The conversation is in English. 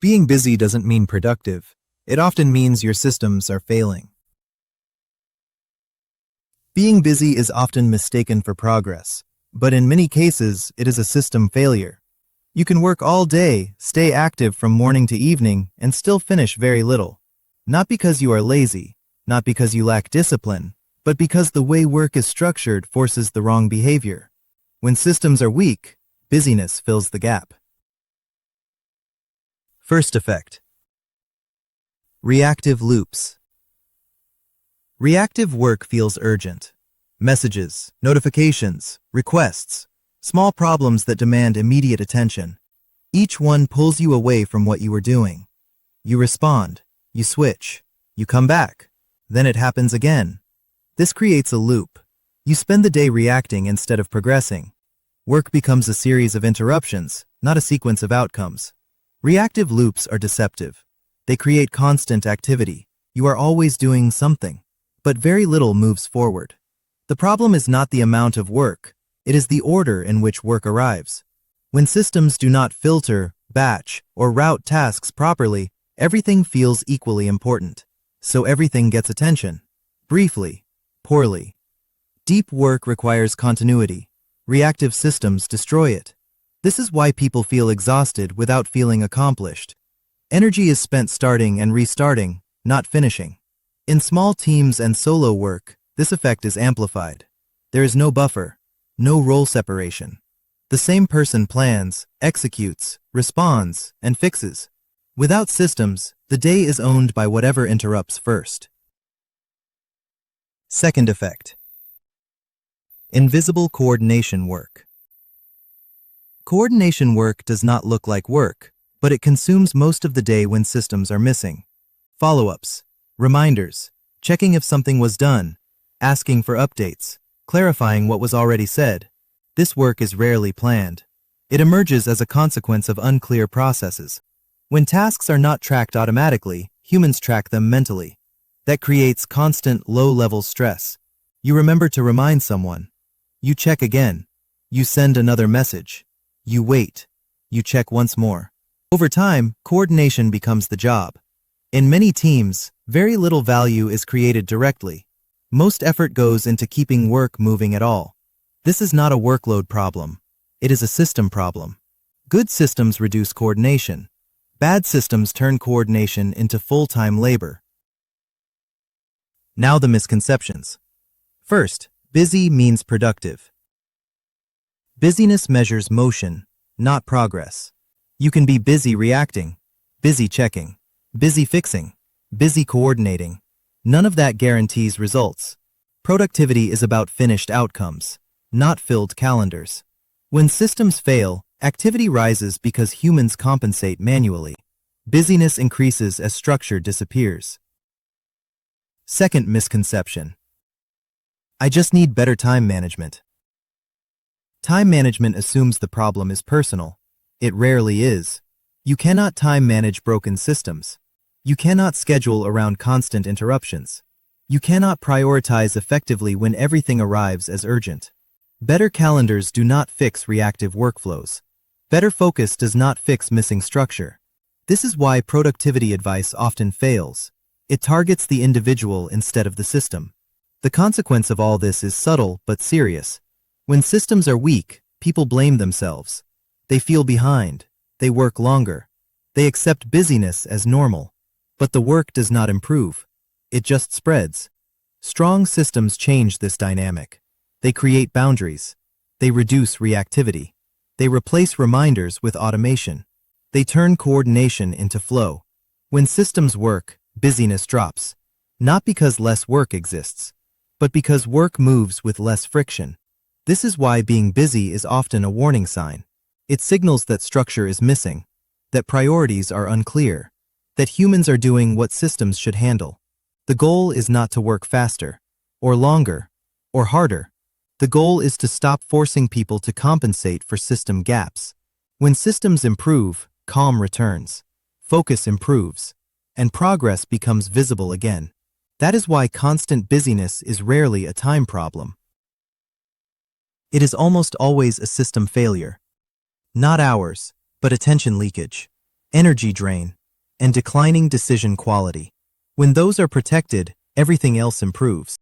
Being busy doesn't mean productive. It often means your systems are failing. Being busy is often mistaken for progress, but in many cases, it is a system failure. You can work all day, stay active from morning to evening, and still finish very little. Not because you are lazy, not because you lack discipline, but because the way work is structured forces the wrong behavior. When systems are weak, busyness fills the gap. First effect. Reactive loops. Reactive work feels urgent. Messages, notifications, requests, small problems that demand immediate attention. Each one pulls you away from what you were doing. You respond, you switch, you come back, then it happens again. This creates a loop. You spend the day reacting instead of progressing. Work becomes a series of interruptions, not a sequence of outcomes. Reactive loops are deceptive. They create constant activity. You are always doing something, but very little moves forward. The problem is not the amount of work, it is the order in which work arrives. When systems do not filter, batch, or route tasks properly, everything feels equally important. So everything gets attention. Briefly, poorly. Deep work requires continuity. Reactive systems destroy it. This is why people feel exhausted without feeling accomplished. Energy is spent starting and restarting, not finishing. In small teams and solo work, this effect is amplified. There is no buffer, no role separation. The same person plans, executes, responds, and fixes. Without systems, the day is owned by whatever interrupts first. Second effect. Invisible coordination work. Coordination work does not look like work, but it consumes most of the day when systems are missing. Follow-ups, reminders, checking if something was done, asking for updates, clarifying what was already said. This work is rarely planned. It emerges as a consequence of unclear processes. When tasks are not tracked automatically, humans track them mentally. That creates constant low-level stress. You remember to remind someone. You check again. You send another message. You wait. You check once more. Over time, coordination becomes the job. In many teams, very little value is created directly. Most effort goes into keeping work moving at all. This is not a workload problem. It is a system problem. Good systems reduce coordination. Bad systems turn coordination into full-time labor. Now the misconceptions. First, busy means productive. Busyness measures motion, not progress. You can be busy reacting, busy checking, busy fixing, busy coordinating. None of that guarantees results. Productivity is about finished outcomes, not filled calendars. When systems fail, activity rises because humans compensate manually. Busyness increases as structure disappears. Second misconception. I just need better time management. Time management assumes the problem is personal. It rarely is. You cannot time manage broken systems. You cannot schedule around constant interruptions. You cannot prioritize effectively when everything arrives as urgent. Better calendars do not fix reactive workflows. Better focus does not fix missing structure. This is why productivity advice often fails. It targets the individual instead of the system. The consequence of all this is subtle but serious. When systems are weak, people blame themselves. They feel behind. They work longer. They accept busyness as normal. But the work does not improve. It just spreads. Strong systems change this dynamic. They create boundaries. They reduce reactivity. They replace reminders with automation. They turn coordination into flow. When systems work, busyness drops. Not because less work exists, but because work moves with less friction. This is why being busy is often a warning sign. It signals that structure is missing, that priorities are unclear, that humans are doing what systems should handle. The goal is not to work faster, or longer, or harder. The goal is to stop forcing people to compensate for system gaps. When systems improve, calm returns, focus improves, and progress becomes visible again. That is why constant busyness is rarely a time problem. It is almost always a system failure. Not ours, but attention leakage. energy drain, and declining decision quality. When those are protected, everything else improves.